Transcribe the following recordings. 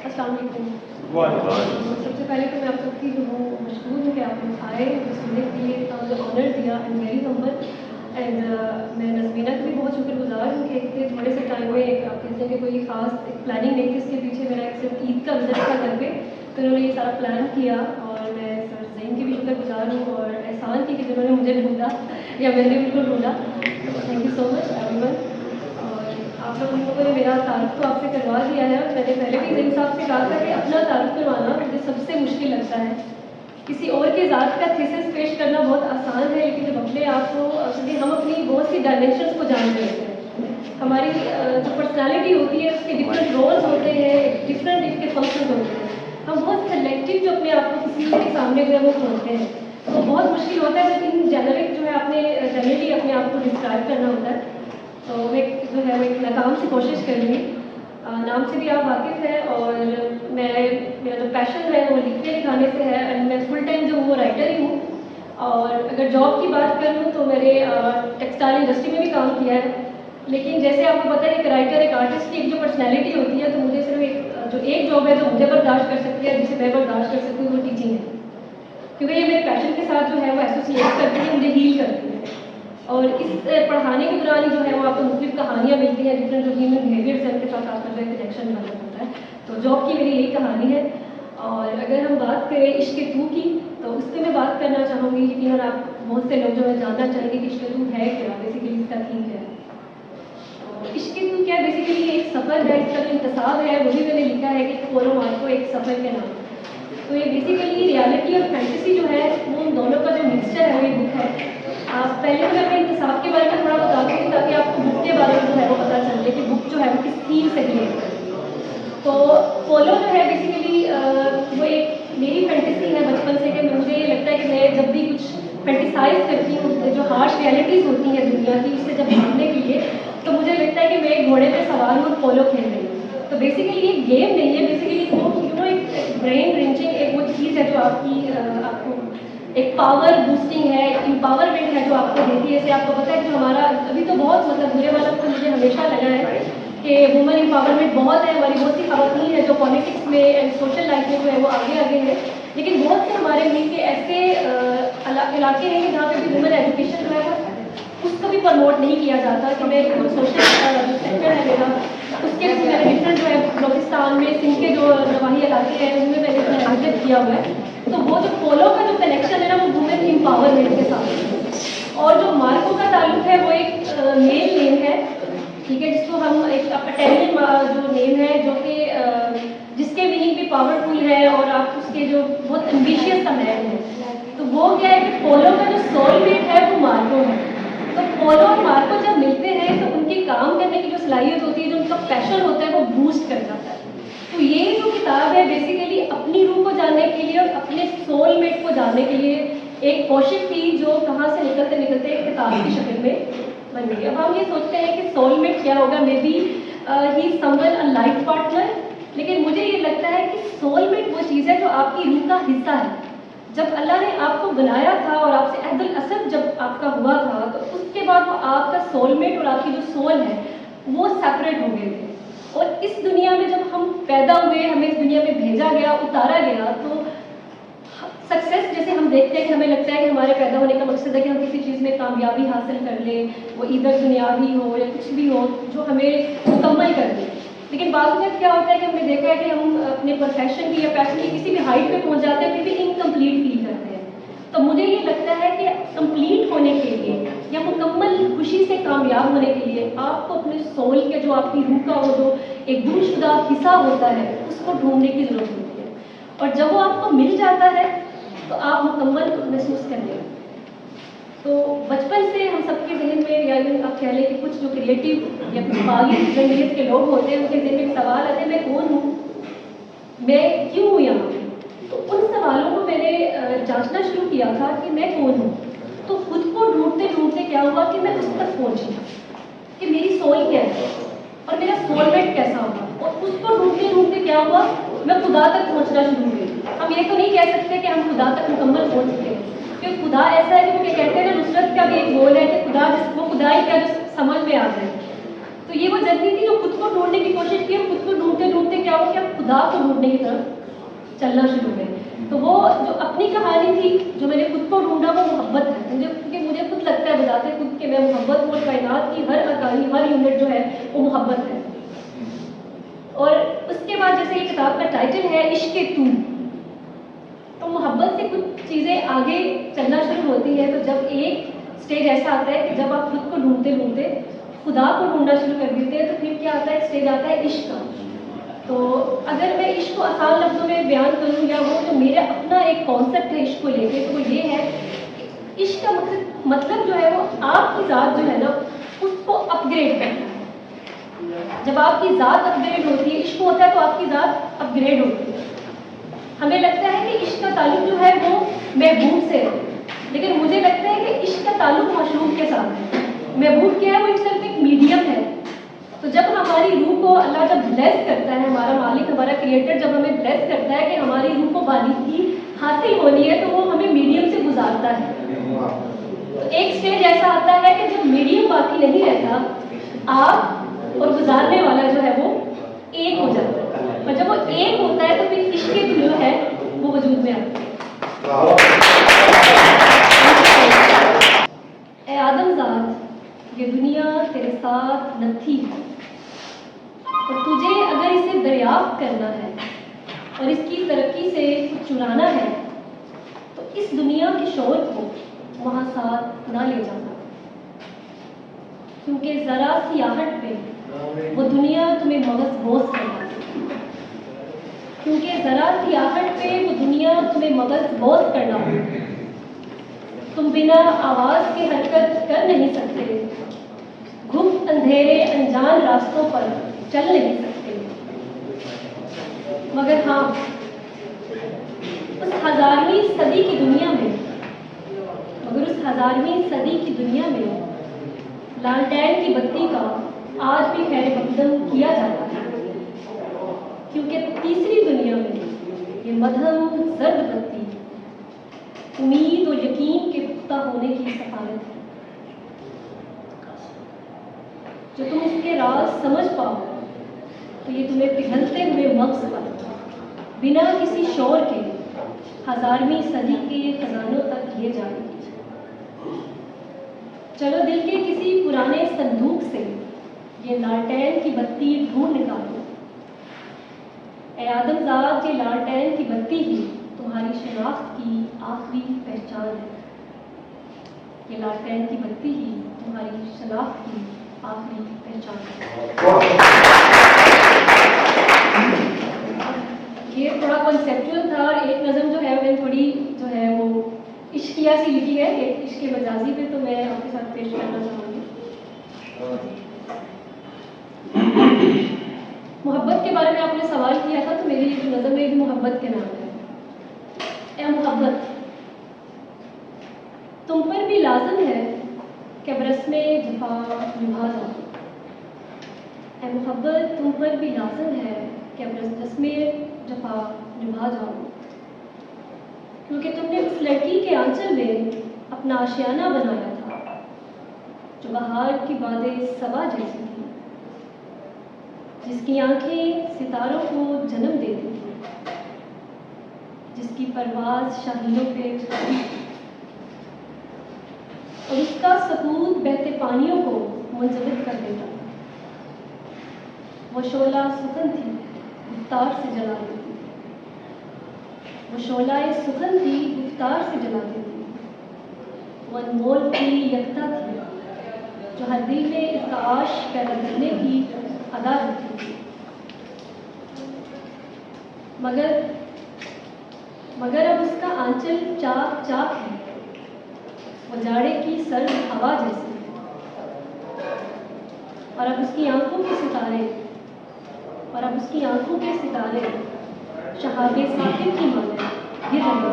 السلام علیکم۔ سب سے پہلے تو میں آپ سب کی جو ہوں مشکور ہوں کہ آپ لوگ آئے سننے کے لیے، مجھے آنر دیا، I am very humble and میں نظمینہ کی بھی بہت شکر گزار ہوں کہ اتنے تھوڑے سے ٹائم میں ایک آپ کہتے ہیں کہ کوئی خاص ایک پلاننگ نہیں تھی، اس کے پیچھے میرا ایک صرف عید کا وزٹ تھا گھر پہ، تو انہوں نے یہ سارا پلان کیا، اور میں سر زین کی بھی شکر گزار ہوں اور احسان کی کہ جنہوں نے مجھے ڈھونڈا یا میں نے بالکل ڈھونڈا، thank you so much everyone. آپ لوگوں نے میرا تعارف تو آپ سے کروا دیا ہے، اور میں نے پہلے بھی زین صاحب سے کہا تھا کہ اپنا تعارف کروانا مجھے سب سے مشکل لگتا ہے، کسی اور کے ذات کا تھیسس پیش کرنا بہت آسان ہے، لیکن جب اپنے آپ کو کیونکہ ہم اپنی بہت سی ڈائمینشنس کو جان رہے ہیں، ہماری جو پرسنالٹی ہوتی ہے اس کے ڈفرینٹ رولز ہوتے ہیں، ڈفرینٹ اس کے فنکشنز ہوتے ہیں، ہم بہت سلیکٹیو جو اپنے آپ کو کسی کے سامنے جو ہے وہ کھولتے ہیں، تو بہت مشکل ہوتا ہے لیکن جنرک جو ہے آپ نے جنرلی اپنے آپ کو ڈسکرائب کرنا ہوتا ہے، تو میں جو ہے وہ ایک ناکام سے کوشش کروں گی۔ نام سے بھی آپ واقف ہیں، اور میرا جو پیشن ہے وہ لکھنے لکھانے سے ہے، اینڈ میں فل ٹائم جو ہوں وہ رائٹر ہی ہوں، اور اگر جاب کی بات کروں تو میں نے ٹیکسٹائل انڈسٹری میں بھی کام کیا ہے، لیکن جیسے آپ کو پتہ ہے ایک رائٹر ایک آرٹسٹ کی ایک جو پرسنالٹی ہوتی ہے، تو مجھے صرف ایک جاب ہے جو مجھے برداشت کر سکتی ہے، جسے میں برداشت کر سکتی ہوں، وہ ٹیچنگ ہے، کیونکہ یہ میرے پیشن کے ساتھ جو ہے وہ ایسوسیٹ کرتی ہے، مجھے ہیل کرتی ہے، اور اس پڑھانے کے دوران جو ہے وہ آپ کو مختلف کہانیاں ملتی ہیں، ڈفرینٹ جو ہیومن بیہیویئرس ہیں ان کے ساتھ آپ کا جو ہے کنیکشن بنا ہوتا ہے، تو جاب کی میری یہی کہانی ہے۔ اور اگر ہم بات کریں عشق تو کی، تو اس پہ میں بات کرنا چاہوں گی، یقیناً آپ بہت سے لوگ جو ہے جاننا چاہیں گے کہ عشق تو ہے کیا، بیسیکلی اس کا تھیم کیا ہے۔ عشق تو کیا بیسیکلی ایک سفر ہے، اس کا جو انتصاب ہے وہی میں نے لکھا ہے کہ فولو مارکو ایک سفر کے نام، تو یہ بیسیکلی ریالٹی اور فینٹیسی جو ہے وہ ان دونوں کا جو مکسچر ہے وہ یہ بک ہے۔ آپ پہلے میں اپنے انتصاب کے بارے میں تھوڑا بتا دوں تاکہ آپ کو بک کے بارے میں جو ہے وہ پتہ چلے کہ بک جو ہے وہ کس تھیم سے ریلیٹ کرتی ہے۔ تو فولو جو ہے بیسیکلی وہ ایک میری فینٹیسی ہے بچپن سے، کہ مجھے یہ لگتا ہے کہ میں جب بھی کچھ فینٹیسائز کرتی ہوں جو ہارش ریالٹیز ہوتی ہیں دنیا کی، اس سے جب بھاگنے کے لیے، تو مجھے لگتا ہے کہ میں ایک گھوڑے پہ سوار ہوں اور فولو کھیل رہی ہوں، تو بیسیکلی یہ گیم نہیں ہے، بیسیکلی وہ ایک برین رینچنگ ایک وہ چیز ہے جو آپ کو ایک پاور بوسٹنگ ہے، ایک امپاورمنٹ ہے جو آپ کو دیتی ہے۔ جیسے آپ کو پتہ ہے کہ ہمارا ابھی تو بہت برے والا تو مجھے ہمیشہ لگا ہے کہ وومن امپاورمنٹ بہت ہے، ہماری بہت سی خواتین ہیں جو پالیٹکس میں اینڈ سوشل لائف میں جو ہے وہ آگے ہیں، لیکن بہت سے ہمارے ملک کے ایسے علاقے ہیں جہاں پہ بھی وومن ایجوکیشن جو ہے وہ اس کو بھی پروموٹ نہیں کیا جاتا، کہ میں سوشل سیکٹر ہے میرا، اس کے میں نے ڈفرینٹ جو ہے بلوچستان میں سندھ کے جو نواحی علاقے ہیں ان میں نے وزٹ کیا ہوا ہے، تو وہ جو فولو کا جو کنیکشن ہے نا وہ وومن امپاورمنٹ کے ساتھ ہے، اور جو مارکو کا تعلق ہے وہ ایک میل نیم ہے، ٹھیک ہے، جس کو ہم ایک اٹیلین جو نیم ہے جو کہ جس کے میننگ بھی پاورفل ہے، اور آپ اس کے جو بہت ایمبیشیس کا مین ہے، تو وہ کیا ہے کہ فولو کا جو سول میٹ ہے وہ مارکو ہے، تو فولو اور مارکو جب ملتے ہیں تو ان کی کام کرنے کی جو صلاحیت ہوتی ہے، جو ان کا پیشن ہوتا ہے وہ بوسٹ کر جاتا ہے۔ تو یہ جو کتاب ہے بیسیکلی اپنی روح کو جاننے کے لیے اور اپنے سول میٹ کو جاننے کے لیے ایک کوشش تھی جو کہاں سے نکلتے نکلتے ایک کتاب کی شکل میں بن گئی۔ اب ہم یہ سوچتے ہیں کہ سول میٹ کیا ہوگا، مے بی ہی someone a life partner, لیکن مجھے یہ لگتا ہے کہ سول میٹ وہ چیز ہے جو آپ کی روح کا حصہ ہے۔ جب اللہ نے آپ کو بنایا تھا اور آپ سے عہد الاسد جب آپ کا ہوا تھا، تو اس کے بعد وہ آپ کا سول میٹ اور آپ کی جو سول ہے وہ سیپریٹ ہو گئے تھے، اور اس دنیا میں جب ہم پیدا ہوئے، ہمیں اس دنیا میں بھیجا گیا، اتارا گیا، تو سکسیس جیسے ہم دیکھتے ہیں کہ ہمیں لگتا ہے کہ ہمارے پیدا ہونے کا مقصد ہے کہ ہم کسی چیز میں کامیابی حاصل کر لیں، وہ ادھر دنیاوی ہو یا کچھ بھی ہو جو ہمیں مکمل کر دے، لیکن بعض اوقات کیا ہوتا ہے کہ ہم نے دیکھا ہے کہ ہم اپنے پروفیشن کی یا پیشن کی کسی بھی ہائٹ پہ پہنچ جاتے ہیں پھر بھی انکمپلیٹ فیل کرتے ہیں۔ تو مجھے یہ لگتا ہے کہ کمپلیٹ ہونے کے لیے یا مکمل خوشی سے کامیاب ہونے کے لیے آپ کو اپنے سول کے جو آپ کی روح کا وہ جو ایک گم شدہ حصہ ہوتا ہے اس کو ڈھونڈنے کی ضرورت ہوتی ہے، اور جب وہ آپ کو مل جاتا ہے تو آپ مکمل محسوس کر لیں۔ تو بچپن سے ہم سب کے ذہن میں یا آپ کہہ لیں کہ کچھ جو کریٹیو یا کچھ باغی ذہنیت کے لوگ ہوتے ہیں ان کے ذہن میں ایک سوال آتے ہیں میں کون ہوں، میں کیوں ہوں یہاں پہ، تو ان سوالوں کو میں نے جانچنا شروع کیا تھا کہ میں کون ہوں، تو خود کو ڈھونڈتے ڈھونڈتے کیا ہوا کہ میں اس تک پہنچی کہ میری سول کیا ہے اور میرا سول میٹ کیسا ہوگا، اور اس کو ڈھونڈتے ڈھونڈتے کیا ہوا میں خدا تک پہنچنا شروع ہوئی۔ ہم یہ تو نہیں کہہ سکتے کہ ہم خدا تک مکمل پہنچ سکتے ہیں، کیونکہ خدا ایسا ہے کہ وہ کہتے ہیں نا نصرت کا بھی ایک گول ہے کہ خدا وہ خدائی کا جو سمجھ میں آ جائے، تو تو یہ وہ جرنی تھی جو خود کو ڈھونڈنے کی کوشش کی، اور خود کو ڈھونڈتے ڈھونڈتے کیا ہو کہ اب خدا کو ڈھونڈنے کی طرف چلنا شروع ہوئے. تو وہ جو اپنی کہانی تھی جو میں نے خود کو ڈھونڈا وہ محبت ہے مجھے، کیونکہ مجھے خود لگتا ہے بذات خود کہ میں محبت اور کائنات کی ہر اکائی ہر یونٹ جو ہے وہ محبت ہے. اور اس کے بعد جیسے یہ کتاب کا ٹائٹل ہے عشق تو، تو محبت سے کچھ چیزیں آگے چلنا شروع ہوتی ہے. تو جب ایک اسٹیج ایسا آتا ہے کہ جب آپ خود کو ڈھونڈتے ڈھونڈتے خدا کو ڈھونڈنا شروع کر دیتے ہیں، تو پھر کیا آتا ہے، ایک اسٹیج آتا ہے عشق کا. تو اگر میں عشق کو آسان لفظوں میں بیان کروں، یا وہ جو میرا اپنا ایک کانسیپٹ ہے عشق کو لے کے، تو وہ یہ ہے کہ عشق کا مطلب جو ہے وہ آپ کی ذات جو ہے نا اس کو اپ گریڈ کرنا ہے. جب آپ کی ذات اپ گریڈ ہوتی ہے، عشق ہوتا ہے تو آپ کی ذات اپ گریڈ ہوتی ہے. ہمیں لگتا ہے کہ عشق کا تعلق جو ہے وہ محبوب سے ہے، لیکن مجھے لگتا ہے کہ عشق کا تعلق معشوق کے ساتھ ہے. محبوب کیا ہے، وہ صرف ایک میڈیم ہے. تو جب ہماری روح کو اللہ جب بلیس کرتا ہے، ہمارا مالک ہمارا کریٹر جب ہمیں بلیس کرتا ہے کہ ہماری روح کو بالغی حاصل ہونی ہے، تو وہ ہمیں میڈیم سے گزارتا ہے. تو ایک اسٹیج ایسا آتا ہے کہ جب میڈیم باقی نہیں رہتا، آپ اور گزارنے والا جو ہے وہ ایک ہو جاتا ہے. اور جب وہ ایک ہوتا ہے تو پھر عشق کی جو ہے وہ وجود میں آتا ہے. اے آدم ذات، یہ دنیا تیرے ساتھ نہ تھی، اور تجھے اگر اسے دریافت کرنا ہے اور اس کی ترقی سے کچھ چرانا ہے تو اس دنیا کے شور کو وہاں ساتھ نہ لے جانا، کیونکہ ذرا سی آہٹ پہ وہ دنیا تمہیں مغز بوس کرنا، کیونکہ ذرا سی آہٹ پہ وہ دنیا تمہیں مغز بوس کرنا ہو. تم بنا آواز کے حرکت کر نہیں سکتے، گپت اندھیرے انجان راستوں پر چل نہیں سکتے. مگر ہاں، اس 1000ویں صدی کی دنیا میں لالٹین کی بتی کا آج بھی خیر مقدم کیا جاتا ہے، کیونکہ تیسری دنیا میں یہ مدھم زرد بتی امید اور یقین کے پختہ ہونے کی سفارت ہے. جو تم اس کے راز سمجھ پاؤ تو یہ تمہیں پگھلتے ہوئے مغز پر بنا کسی شور کے 1000ویں صدی کے خزانوں تک لیے جائے گی. چلو دل کے کسی پرانے صندوق سے یہ لالٹین کی بتی ڈھونڈ نکالو. اے آدم ذات، یہ لالٹین کی بتی ہی تمہاری شناخت کی آخری پہچان ہے. یہ لالٹین کی بتی ہی تمہاری شناخت کی آخری پہچان ہے. یہ تھوڑا کنسیپچل تھا. ایک نظم جو ہے میں تھوڑی جو ہے وہ عشقیہ سی لکھی ہے، ایک عشق مجازی پہ، تو میں آپ کے ساتھ پیش کرنا چاہوں گی. محبت کے بارے میں آپ نے سوال کیا تھا، تو میری جو نظم ہے بھی محبت کے نام ہے. اے محبت، تم پر بھی لازم ہے کہ برسم جفا نبھا جاؤ. اے محبت، تم پر بھی لازم ہے کہ برسم جفا نبھا جاؤ، کیونکہ تم نے اس لڑکی کے آنچل میں اپنا آشیانہ بنایا تھا جو بہار کی بادیں صبا جیسی تھی، جس کی آنکھیں ستاروں کو جنم دیتی تھی، جس کی پرواز شاہینوں پہ اٹھتی تھی، اور اس کا سکوت بہتے پانیوں کو منجمد کر دیتا تھا. وہ شعلہ سخن تھی، گفتار سے جلا دیتی تھی. وہ شعلہ سخن تھی، گفتار سے جلا دیتی تھی. وہ انمول پھولی یکتا تھی جو ہر دل میں ارتعاش پیدا کرنے کی ادا رکھتی تھی. مگر اب اس کا آنچل چاک چاک ہے، وہ جاڑے کی سرد ہوا جیسی ہے. اور اب اس کی آنکھوں کے ستارے شہاب ثاقب کی مانند گر رہے ہیں.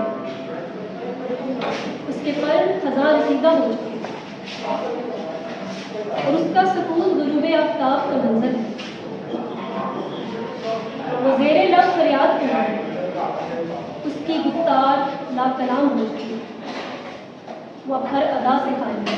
اس کے پر خزاں رسیدہ ہو چکے ہیں، اور اس کا سکون غروب آفتاب کا منظر ہے. وہ زیر لب فریاد کر رہا ہے، اس کی گفتار لا کلام ہو چکی ہے. وہ اب ہر ادا سے خالی ہے.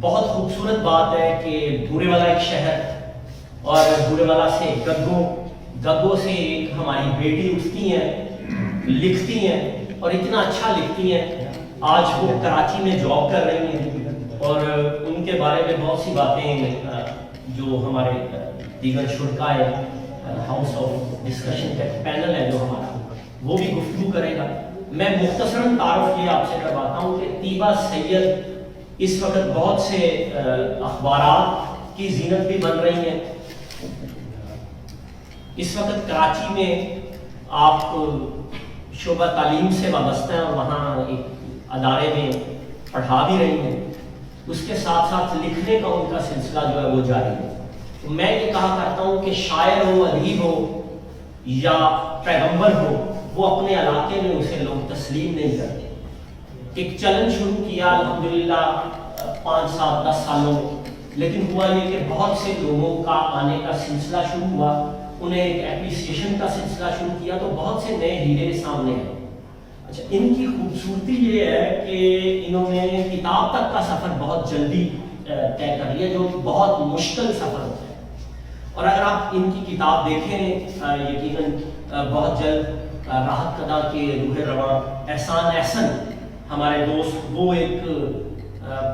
بہت خوبصورت بات ہے کہ بھورے والا ایک شہر اور بھورے والا سے گگو سے ایک ہماری بیٹی اٹھتی ہیں، لکھتی ہیں اور اتنا اچھا لکھتی ہیں. آج وہ کراچی میں جاب کر رہی ہیں اور ان کے بارے میں بہت سی باتیں جو ہمارے دیگر شرکاء ہاؤس آف ڈسکشن کا پینل ہے جو ہمارا، وہ بھی گفتگو کرے گا. میں مختصراً تعارف یہ آپ سے کرواتا ہوں کہ طیبہ سید اس وقت بہت سے اخبارات کی زینت بھی بن رہی ہیں. اس وقت کراچی میں آپ شعبہ تعلیم سے وابستہ ہیں اور وہاں ایک ادارے میں پڑھا بھی رہی ہیں. اس کے ساتھ ساتھ لکھنے کا ان کا سلسلہ جو ہے وہ جاری ہے. میں یہ کہا کرتا ہوں کہ شاعر ہو، ادیب ہو یا پیغمبر ہو، وہ اپنے علاقے میں اسے لوگ تسلیم نہیں کرتے. ایک چلن شروع کیا الحمدللہ 5 سال 10 سالوں میں، لیکن ہوا یہ کہ بہت سے لوگوں کا آنے کا سلسلہ شروع ہوا، انہیں ایک اپریسیشن کا سلسلہ شروع کیا تو بہت سے نئے ہیرے سامنے آئے. اچھا، ان کی خوبصورتی یہ ہے کہ انہوں نے کتاب تک کا سفر بہت جلدی طے کر لیا، جو بہت مشکل سفر ہوتا ہے. اور اگر آپ ان کی کتاب دیکھیں یقیناً بہت جلد راحت قدا کے روح رواں احسان احسن ہمارے دوست وہ ایک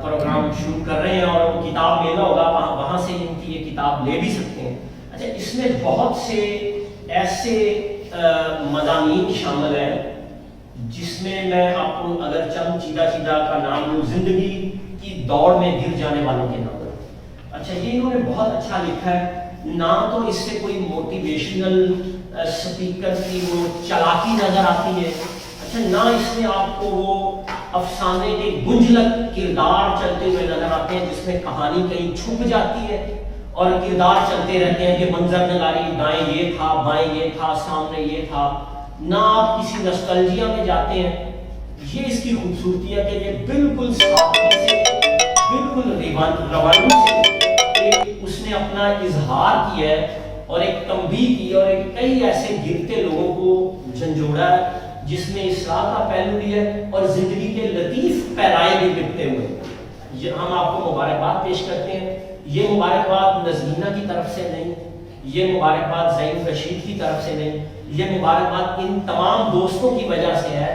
پروگرام شروع کر رہے ہیں اور وہ کتاب لینا ہوگا، وہاں سے ان کی یہ کتاب لے بھی سکتے ہیں. اچھا، اس میں بہت سے ایسے مضامین شامل ہیں جس میں میں آپ کو اگر چند چیدہ کا نام لوں، زندگی کی دوڑ میں گر جانے والوں کے نام. اچھا، یہ انہوں نے بہت اچھا لکھا ہے. نہ تو اس سے کوئی موٹیویشنل سپیکر کی وہ چلاکی نظر آتی ہے، اچھا نہ اس میں آپ کو وہ افسانے کے گنجلک کردار چلتے ہوئے نظر آتے ہیں جس میں کہانی کہیں چھپ جاتی ہے اور کردار چلتے رہتے ہیں کہ منظر نگاری دائیں یہ تھا، بائیں یہ تھا، سامنے یہ تھا. نہ آپ کسی نسٹلجیا میں جاتے ہیں. یہ اس کی خوبصورتی ہے کہ یہ بالکل سادگی سے، بالکل روانی سے اس نے اپنا اظہار کیا ہے اور ایک تنبیہ کی اور ایک کئی ایسے گرتے لوگوں کو جھنجھوڑا ہے جس میں اصلاح کا پہلو بھی ہے اور زندگی کے لطیف پیرائے بھی لکھتے ہوئے. ہم آپ کو مبارکباد پیش کرتے ہیں. یہ مبارکباد نزمینہ کی طرف سے نہیں، یہ مبارکباد زین رشید کی طرف سے نہیں، یہ مبارکباد ان تمام دوستوں کی وجہ سے ہے.